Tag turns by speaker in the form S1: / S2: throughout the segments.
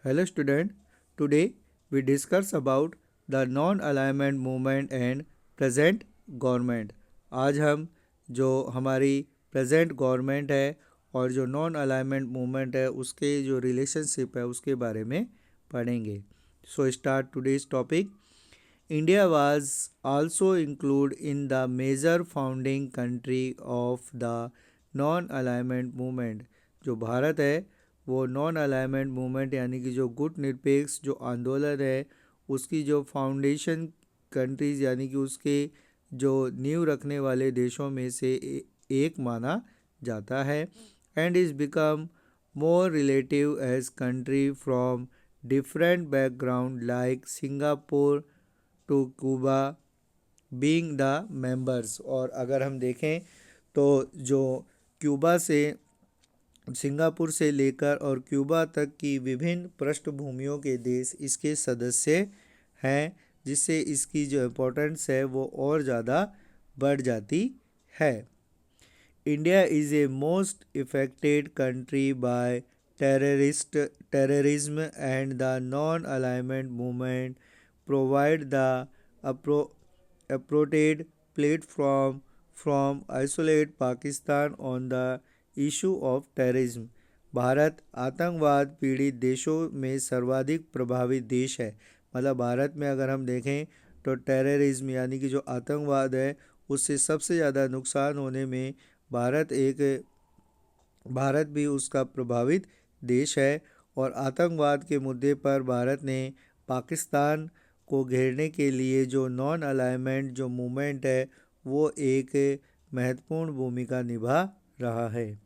S1: Hello student, today we discuss about the non-alignment movement and present government. आज हम जो हमारी प्रेजेंट गवर्नमेंट है और जो नॉन अलाइनमेंट मूवमेंट है उसके जो रिलेशनशिप है उसके बारे में पढ़ेंगे. So start today's topic. India was also included in the major founding country of the non-alignment movement. जो भारत है वो नॉन अलाइनमेंट मूवमेंट यानी कि जो गुट निरपेक्ष जो आंदोलन है उसकी जो फाउंडेशन कंट्रीज यानी कि उसके जो नींव रखने वाले देशों में से एक माना जाता है and is become more relative as country from different background like Singapore to Cuba being the members. और अगर हम देखें तो जो क्यूबा से सिंगापुर से लेकर और क्यूबा तक की विभिन्न पृष्ठभूमियों के देश इसके सदस्य हैं जिससे इसकी जो इम्पोर्टेंस है वो और ज़्यादा बढ़ जाती है. India is a most affected country by terrorism and the non-alignment movement provide the appropriate platform from isolate Pakistan on the issue of terrorism. Bharat आतंकवाद पीड़ित देशों में सर्वाधिक प्रभावित देश है. मतलब भारत में अगर हम देखें तो टेररिज्म यानी कि जो आतंकवाद है उससे सबसे ज़्यादा नुकसान होने में भारत भी उसका प्रभावित देश है. और आतंकवाद के मुद्दे पर भारत ने पाकिस्तान को घेरने के लिए जो नॉन अलाइनमेंट जो मूवमेंट है वो एक महत्वपूर्ण भूमिका निभा रहा है.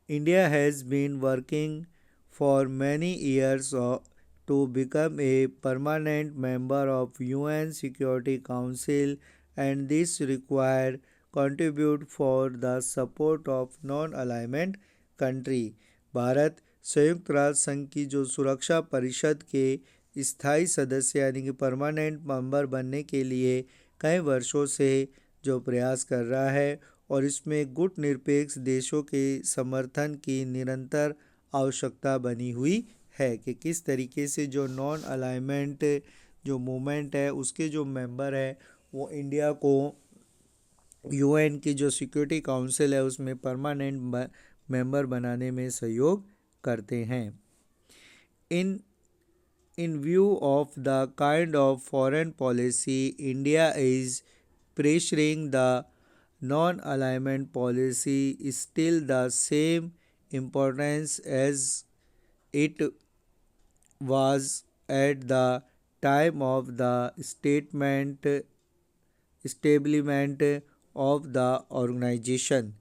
S1: India has been working for many years to become a permanent member of UN Security Council and this required contribute for the support of non-alignment country. Bharat संयुक्त राष्ट्र संघ की जो सुरक्षा परिषद के स्थायी सदस्य यानी कि परमानेंट मेंबर बनने के लिए कई वर्षों से जो प्रयास कर रहा है और इसमें गुट निरपेक्ष देशों के समर्थन की निरंतर आवश्यकता बनी हुई है कि किस तरीके से जो नॉन अलाइनमेंट जो मूवमेंट है उसके जो मेंबर है वो इंडिया को यूएन की जो सिक्योरिटी काउंसिल है उसमें परमानेंट मेंबर बनाने में सहयोग करते हैं. In view of the kind of foreign policy India is pressuring, the non-alignment policy is still the same importance as it was at the time of the establishment of the organization.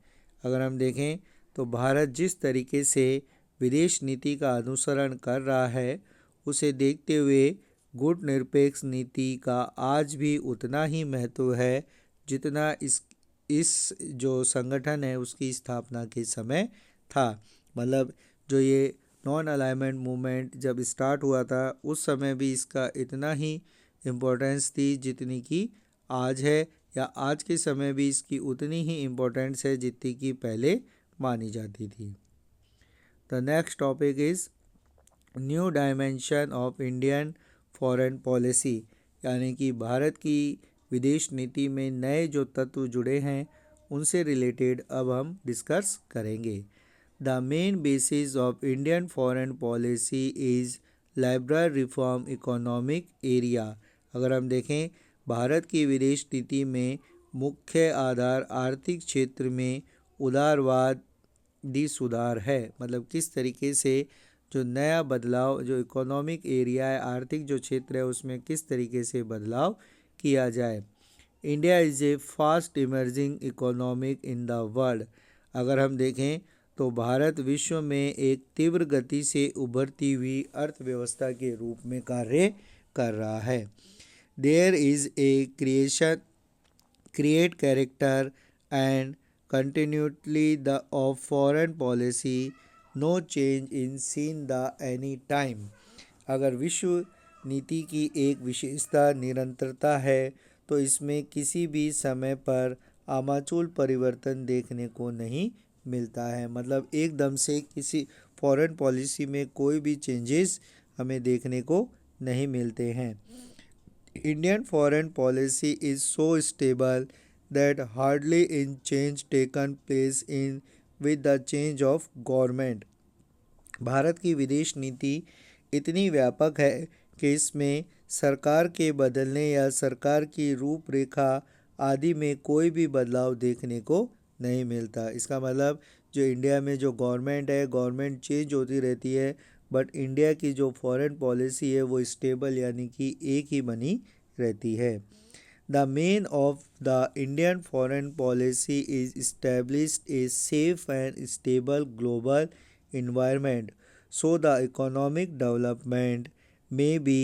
S1: अगर हम देखें तो भारत जिस तरीके से विदेश नीति का अनुसरण कर रहा है उसे देखते हुए गुट निरपेक्ष नीति का आज भी उतना ही महत्व है जितना इस जो संगठन है उसकी स्थापना के समय था. मतलब जो ये नॉन अलाइनमेंट मूवमेंट जब स्टार्ट हुआ था उस समय भी इसका इतना ही इम्पोर्टेंस थी जितनी कि आज है या आज के समय भी इसकी उतनी ही इम्पोर्टेंस है जितनी कि पहले मानी जाती थी. The next topic is new dimension of Indian foreign policy यानी कि भारत की विदेश नीति में नए जो तत्व जुड़े हैं उनसे रिलेटेड अब हम डिस्कस करेंगे. The main basis of Indian foreign policy is liberal reform economic area. अगर हम देखें भारत की विदेश नीति में मुख्य आधार आर्थिक क्षेत्र में उदारवादी सुधार है. मतलब किस तरीके से जो नया बदलाव जो इकोनॉमिक एरिया है आर्थिक जो क्षेत्र है उसमें किस तरीके से बदलाव किया जाए. India is a fast emerging economic in the world. अगर हम देखें तो भारत विश्व में एक तीव्र गति से उभरती हुई अर्थव्यवस्था के रूप में कार्य कर रहा है. There is a create character and continuity the of foreign policy no change in scene the any time. अगर विश्व नीति की एक विशेषता निरंतरता है तो इसमें किसी भी समय पर आमाचूल परिवर्तन देखने को नहीं मिलता है. मतलब एकदम से किसी फॉरेन पॉलिसी में कोई भी चेंजेस हमें देखने को नहीं मिलते हैं। Indian foreign policy is so stable that hardly in change taken place in with the change of government. Bharat की विदेश नीति इतनी व्यापक है कि इसमें सरकार के बदलने या सरकार की रूपरेखा आदि में कोई भी बदलाव देखने को नहीं मिलता। इसका मतलब जो इंडिया में जो गवर्नमेंट है, गवर्नमेंट चेंज होती रहती है, बट इंडिया की जो फॉरेन पॉलिसी है वो स्टेबल यानी कि एक ही बनी रहती है। The main of the Indian foreign policy is established a safe and stable global environment so the economic development may be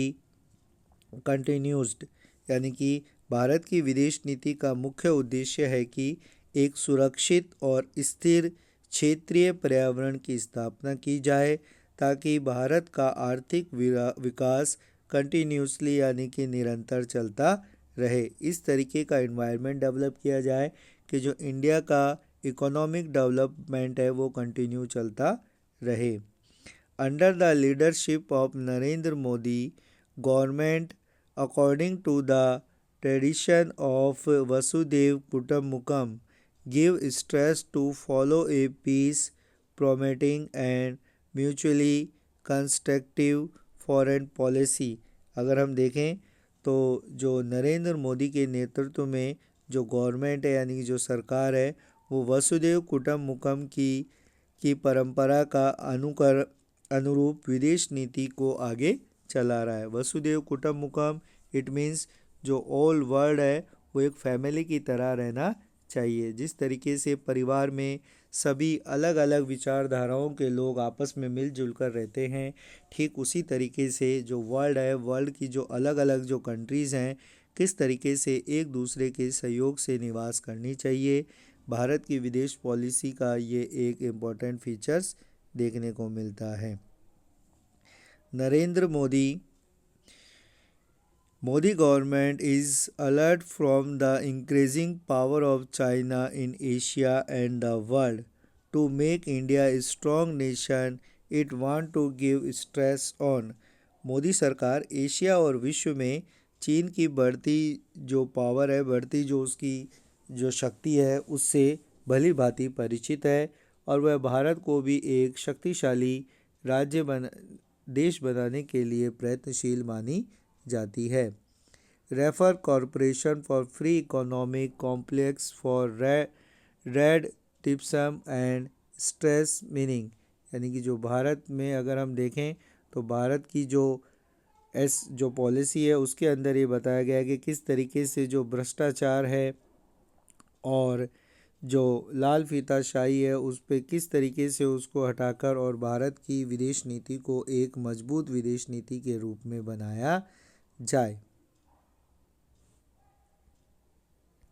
S1: continued। यानी कि भारत की विदेश नीति का मुख्य उद्देश्य है कि एक सुरक्षित और स्थिर क्षेत्रीय पर्यावरण की स्थापना की जाए ताकि भारत का आर्थिक विकास कंटिन्यूसली यानी कि निरंतर चलता रहे। इस तरीके का इन्वायरमेंट डेवलप किया जाए कि जो इंडिया का इकोनॉमिक डेवलपमेंट है वो कंटिन्यू चलता रहे। Under the leadership of Narendra Modi government according to the tradition of Vasudev Kutumbakam give stress to follow a peace promoting and mutually constructive foreign policy। अगर हम देखें तो जो नरेंद्र मोदी के नेतृत्व में जो गवर्नमेंट है यानी कि जो सरकार है वो वसुदेव कुटुम्बकम की परंपरा का अनुरूप विदेश नीति को आगे चला रहा है। वसुदेव कुटुम्बकम इट मीन्स जो ऑल वर्ल्ड है वो एक फैमिली की तरह रहना चाहिए। जिस तरीके से परिवार में सभी अलग अलग विचारधाराओं के लोग आपस में मिलजुल कर रहते हैं, ठीक उसी तरीके से जो वर्ल्ड है, वर्ल्ड की जो अलग अलग जो कंट्रीज़ हैं किस तरीके से एक दूसरे के सहयोग से निवास करनी चाहिए। भारत की विदेश पॉलिसी का ये एक इम्पॉर्टेंट फीचर्स देखने को मिलता है। Narendra Modi government is alert from the increasing power of China in Asia and the world. To make India a strong nation, it want to give stress on। Modi सरकार एशिया और विश्व में चीन की बढ़ती जो पावर है, बढ़ती जो उसकी जो शक्ति है उससे भली भांति परिचित है और वह भारत को भी एक शक्तिशाली देश बनाने के लिए प्रयत्नशील मानी जाती है। Refer corporation for free economic complex for red टिप्सम एंड स्ट्रेस मीनिंग। यानी कि जो भारत में अगर हम देखें तो भारत की जो पॉलिसी है उसके अंदर ये बताया गया है कि किस तरीके से जो भ्रष्टाचार है और जो लाल फीताशाही है उस पर किस तरीके से उसको हटाकर और भारत की विदेश नीति को एक मजबूत विदेश नीति के रूप में बनाया जाए।